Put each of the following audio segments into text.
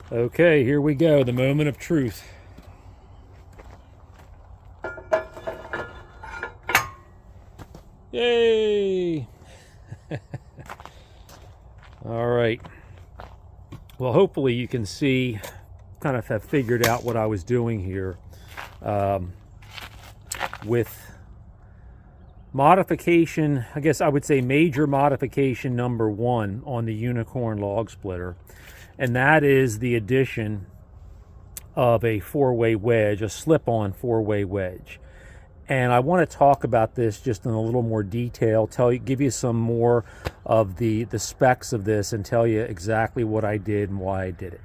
Okay, here we go, the moment of truth. Yay! All right. Well, hopefully you can see, kind of have figured out what I was doing here with modification, I guess I would say major modification number one on the Unicorn log splitter. And that is the addition of a four-way wedge, a slip-on four-way wedge. And I want to talk about this just in a little more detail, give you some more of the specs of this and tell you exactly what I did and why I did it.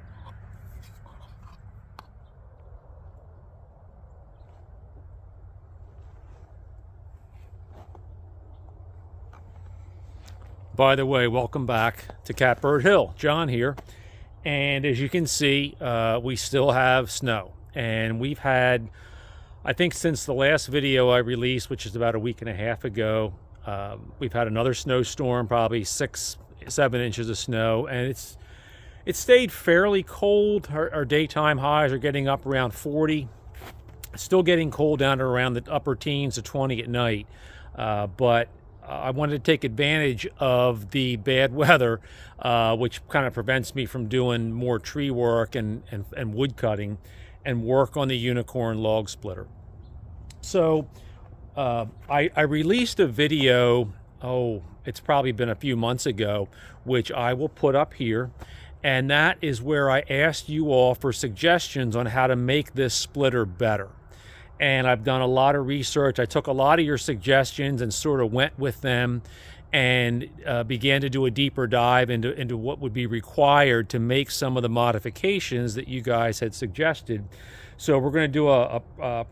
By the way, welcome back to Catbird Hill. John here. And as you can see, we still have snow. And we've had, I think since the last video I released, which is about a week and a half ago, we've had another snowstorm, probably 6-7 inches of snow. And it stayed fairly cold. Our daytime highs are getting up around 40. Still getting cold down to around the upper teens to 20 at night. But I wanted to take advantage of the bad weather, which kind of prevents me from doing more tree work and wood cutting, and work on the Unicorn log splitter. So I released a video, it's probably been a few months ago, which I will put up here. And that is where I asked you all for suggestions on how to make this splitter better. And I've done a lot of research. I took a lot of your suggestions and sort of went with them and began to do a deeper dive into what would be required to make some of the modifications that you guys had suggested. So we're going to do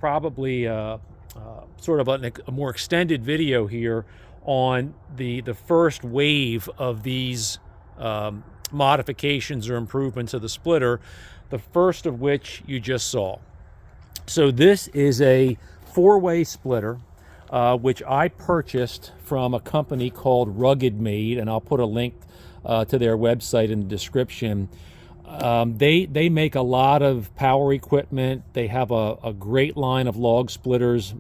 probably sort of a more extended video here on the first wave of these modifications or improvements of the splitter, the first of which you just saw. So this is a four-way splitter, which I purchased from a company called Rugged Made, and I'll put a link to their website in the description. They make a lot of power equipment. They have a great line of log splitters.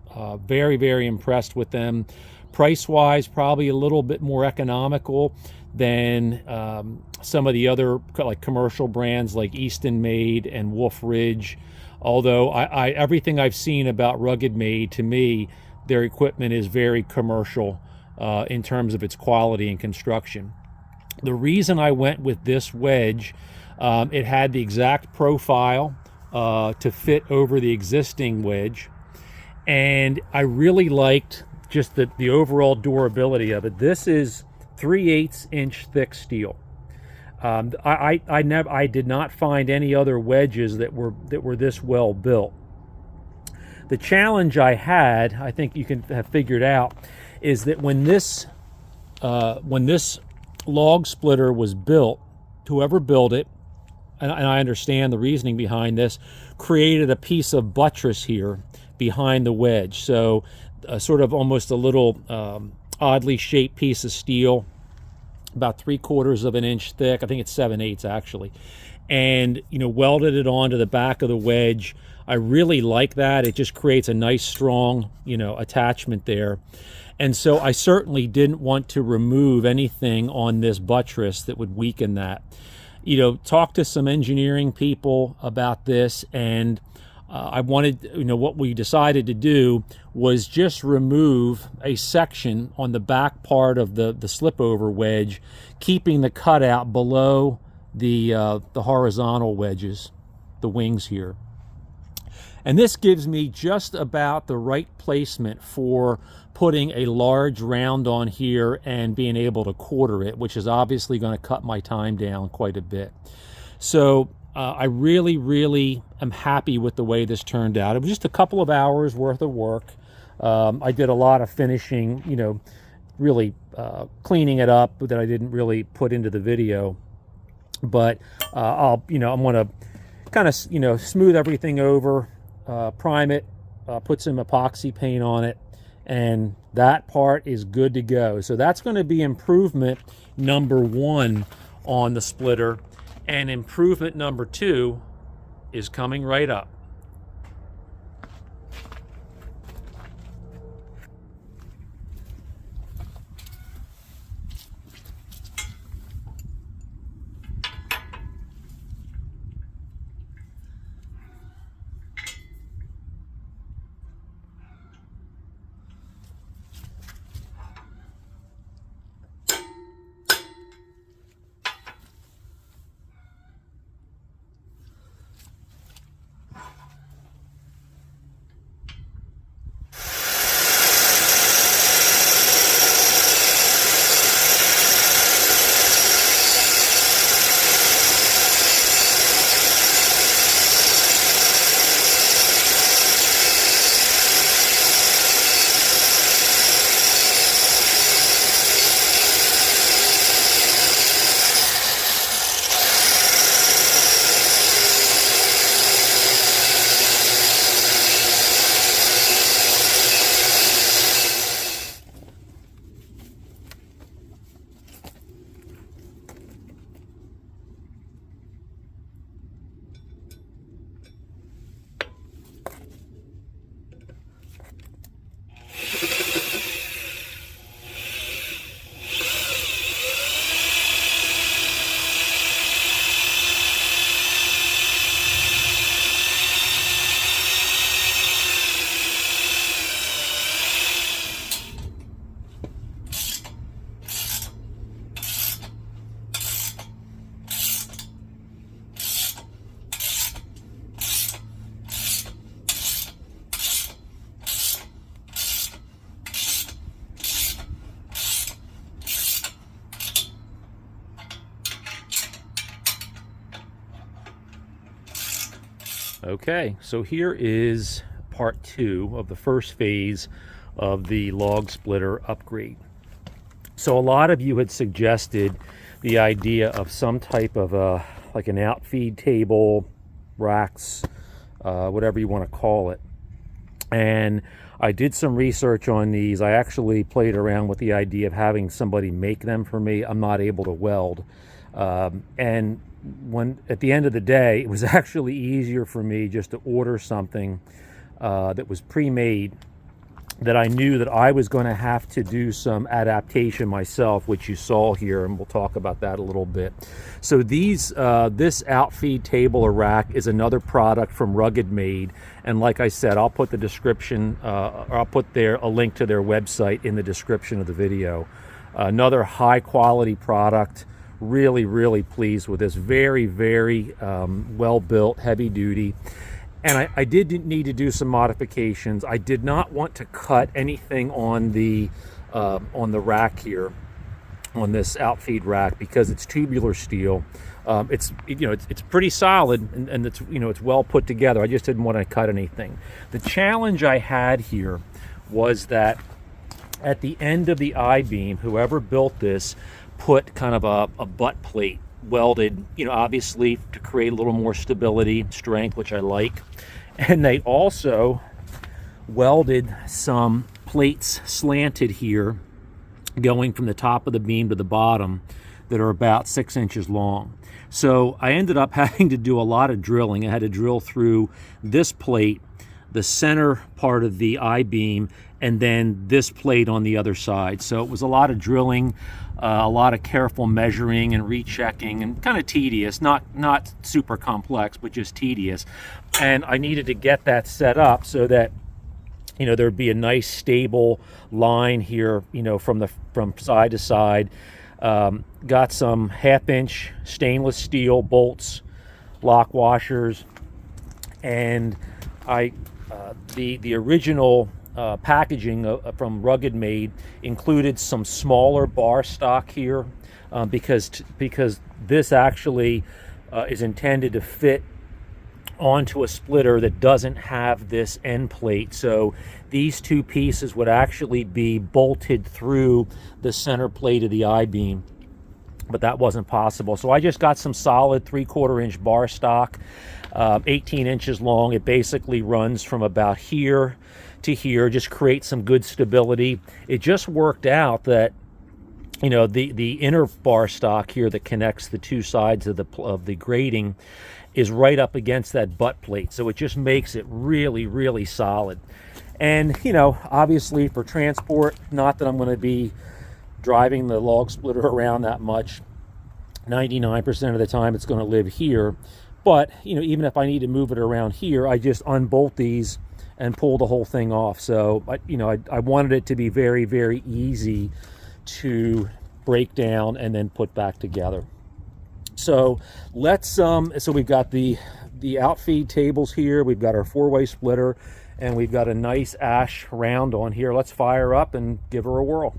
Very, very impressed with them. Price-wise, probably a little bit more economical than some of the other like commercial brands like Easton Made and Wolf Ridge. Although everything I've seen about Rugged Made, to me, their equipment is very commercial in terms of its quality and construction. The reason I went with this wedge, it had the exact profile to fit over the existing wedge. And I really liked just the overall durability of it. This is 3/8 inch thick steel. I did not find any other wedges that were this well built. The challenge I had, I think you can have figured out, is that when this log splitter was built, whoever built it, and I understand the reasoning behind this, created a piece of buttress here behind the wedge. So sort of almost a little oddly shaped piece of steel, about 3/4 of an inch thick. I think it's 7/8 actually. And, welded it onto the back of the wedge. I really like that. It just creates a nice, strong, attachment there. And so I certainly didn't want to remove anything on this buttress that would weaken that. Talk to some engineering people about this, and I wanted, what we decided to do was just remove a section on the back part of the slip-over wedge, keeping the cutout below the horizontal wedges, the wings here. And this gives me just about the right placement for putting a large round on here and being able to quarter it, which is obviously going to cut my time down quite a bit. So I really, really am happy with the way this turned out. It was just a couple of hours worth of work. I did a lot of finishing, really cleaning it up that I didn't really put into the video. But I'm going to kind of, smooth everything over, prime it, put some epoxy paint on it, and that part is good to go. So that's going to be improvement number one on the splitter. And improvement number 2 is coming right up. Okay, so here is part 2 of the first phase of the log splitter upgrade. So a lot of you had suggested the idea of some type of like an outfeed table, racks, whatever you want to call it. And I did some research on these. I actually played around with the idea of having somebody make them for me. I'm not able to weld. And when at the end of the day, it was actually easier for me just to order something that was pre-made, that I knew that I was going to have to do some adaptation myself, which you saw here, and we'll talk about that a little bit. So this outfeed table or rack is another product from Rugged Made, and like I said, I'll put the description, or I'll put a link to their website in the description of the video. Another high quality product. Really, really pleased with this. Very, very well built, heavy duty. And I did need to do some modifications. I did not want to cut anything on the rack here, on this outfeed rack, because it's tubular steel. It's pretty solid, and it's well put together. I just didn't want to cut anything. The challenge I had here was that at the end of the I-beam, whoever built this put kind of a butt plate welded, obviously to create a little more stability, strength, which I like. And they also welded some plates slanted here, going from the top of the beam to the bottom, that are about 6 inches long. So I ended up having to do a lot of drilling. I had to drill through this plate, the center part of the I-beam, and then this plate on the other side. So it was a lot of drilling, a lot of careful measuring and rechecking, and kind of tedious, not super complex, but just tedious. And I needed to get that set up so that there'd be a nice stable line here, from side to side. Got some 1/2-inch stainless steel bolts, lock washers, and the original packaging from Rugged Made included some smaller bar stock here, because this actually is intended to fit onto a splitter that doesn't have this end plate. So these two pieces would actually be bolted through the center plate of the I-beam, but that wasn't possible. So I just got some solid 3/4-inch bar stock, 18 inches long. It basically runs from about here to here, just create some good stability. It just worked out that you know, the inner bar stock here that connects the two sides of the grating is right up against that butt plate, so it just makes it really, really solid. And you know, obviously for transport, not that I'm going to be driving the log splitter around that much. 99% of the time it's going to live here, but you know, even if I need to move it around here, I just unbolt these and pull the whole thing off. So you know, I wanted it to be very, very easy to break down and then put back together. So let's so we've got the outfeed tables here, we've got our 4-way splitter, and we've got a nice ash round on here. Let's fire up and give her a whirl.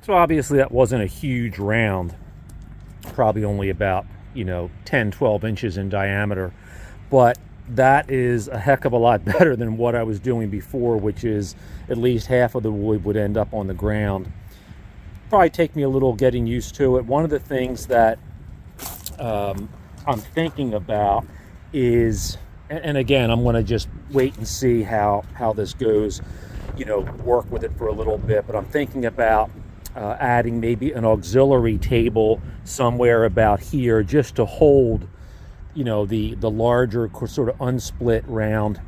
So obviously that wasn't a huge round, probably only about, you know, 10, 12 inches in diameter, but that is a heck of a lot better than what I was doing before, which is at least half of the wood would end up on the ground. Probably take me a little getting used to it. One of the things that I'm thinking about is, and again, I'm going to just wait and see how this goes, you know, work with it for a little bit, but I'm thinking about adding maybe an auxiliary table somewhere about here just to hold, you know, the larger sort of unsplit round.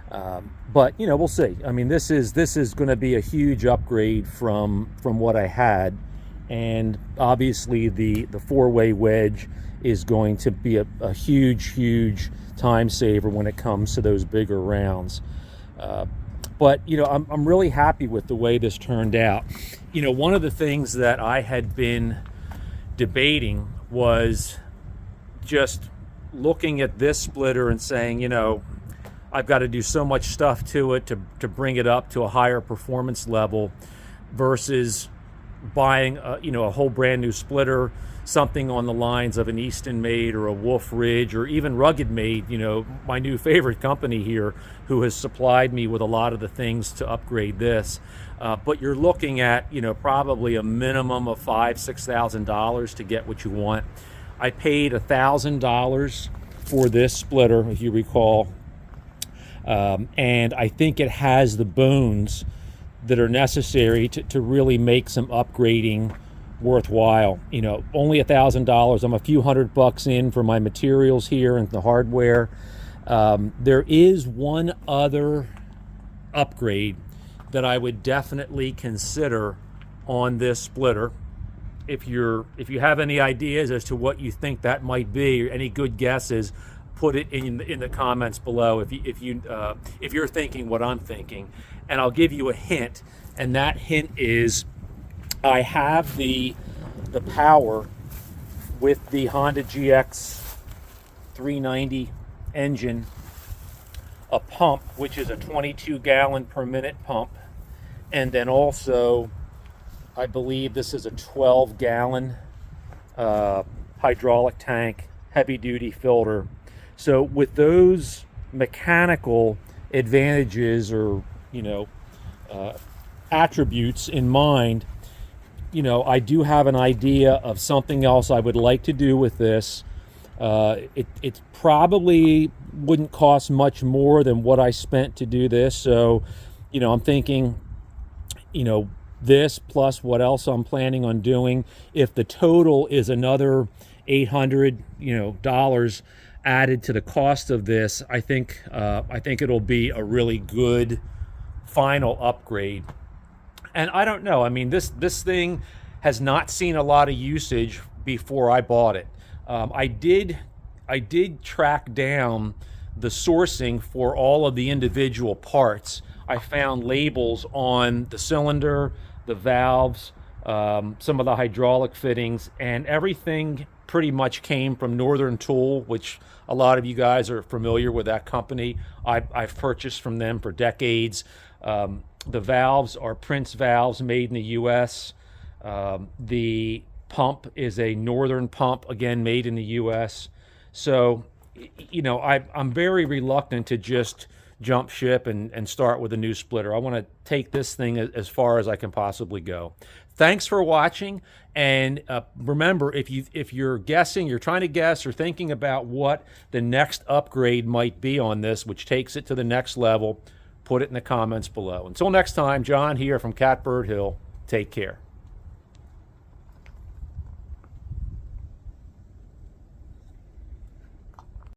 But you know, we'll see. I mean, this is going to be a huge upgrade from what I had, and obviously the 4-way wedge is going to be a huge time saver when it comes to those bigger rounds. But you know, I'm really happy with the way this turned out. You know, one of the things that I had been debating was just looking at this splitter and saying, you know, I've got to do so much stuff to it to bring it up to a higher performance level versus buying a whole brand new splitter, something on the lines of an Easton made or a Wolf Ridge or even Rugged made, you know, my new favorite company here, who has supplied me with a lot of the things to upgrade this. But you're looking at, you know, probably a minimum of $5,000–6,000 to get what you want. I paid $1,000 for this splitter, if you recall, and I think it has the bones that are necessary to really make some upgrading worthwhile. You know, only $1,000. I'm a few $100 in for my materials here and the hardware. There is one other upgrade that I would definitely consider on this splitter. If you have any ideas as to what you think that might be, or any good guesses, put it in the comments below if you're thinking what I'm thinking, and I'll give you a hint. And that hint is I have the power with the Honda GX 390 engine, a pump which is a 22 gallon per minute pump, and then also I believe this is a 12 gallon hydraulic tank, heavy duty filter. So with those mechanical advantages, or attributes in mind, I do have an idea of something else I would like to do with this. It probably wouldn't cost much more than what I spent to do this. So, I'm thinking, this plus what else I'm planning on doing, if the total is another $800 added to the cost of this, I think it'll be a really good final upgrade. And I don't know, I mean, this thing has not seen a lot of usage before I bought it. I did track down the sourcing for all of the individual parts. I found labels on the cylinder, the valves, some of the hydraulic fittings, and everything pretty much came from Northern Tool, which a lot of you guys are familiar with that company. I've purchased from them for decades. The valves are Prince valves, made in the US. The pump is a Northern pump, again made in the US. So, I'm very reluctant to just jump ship and start with a new splitter. I want to take this thing as far as I can possibly go. Thanks for watching, and remember, if you're guessing, you're trying to guess or thinking about what the next upgrade might be on this, which takes it to the next level, put it in the comments below. Until next time, John here from Catbird Hill. Take care.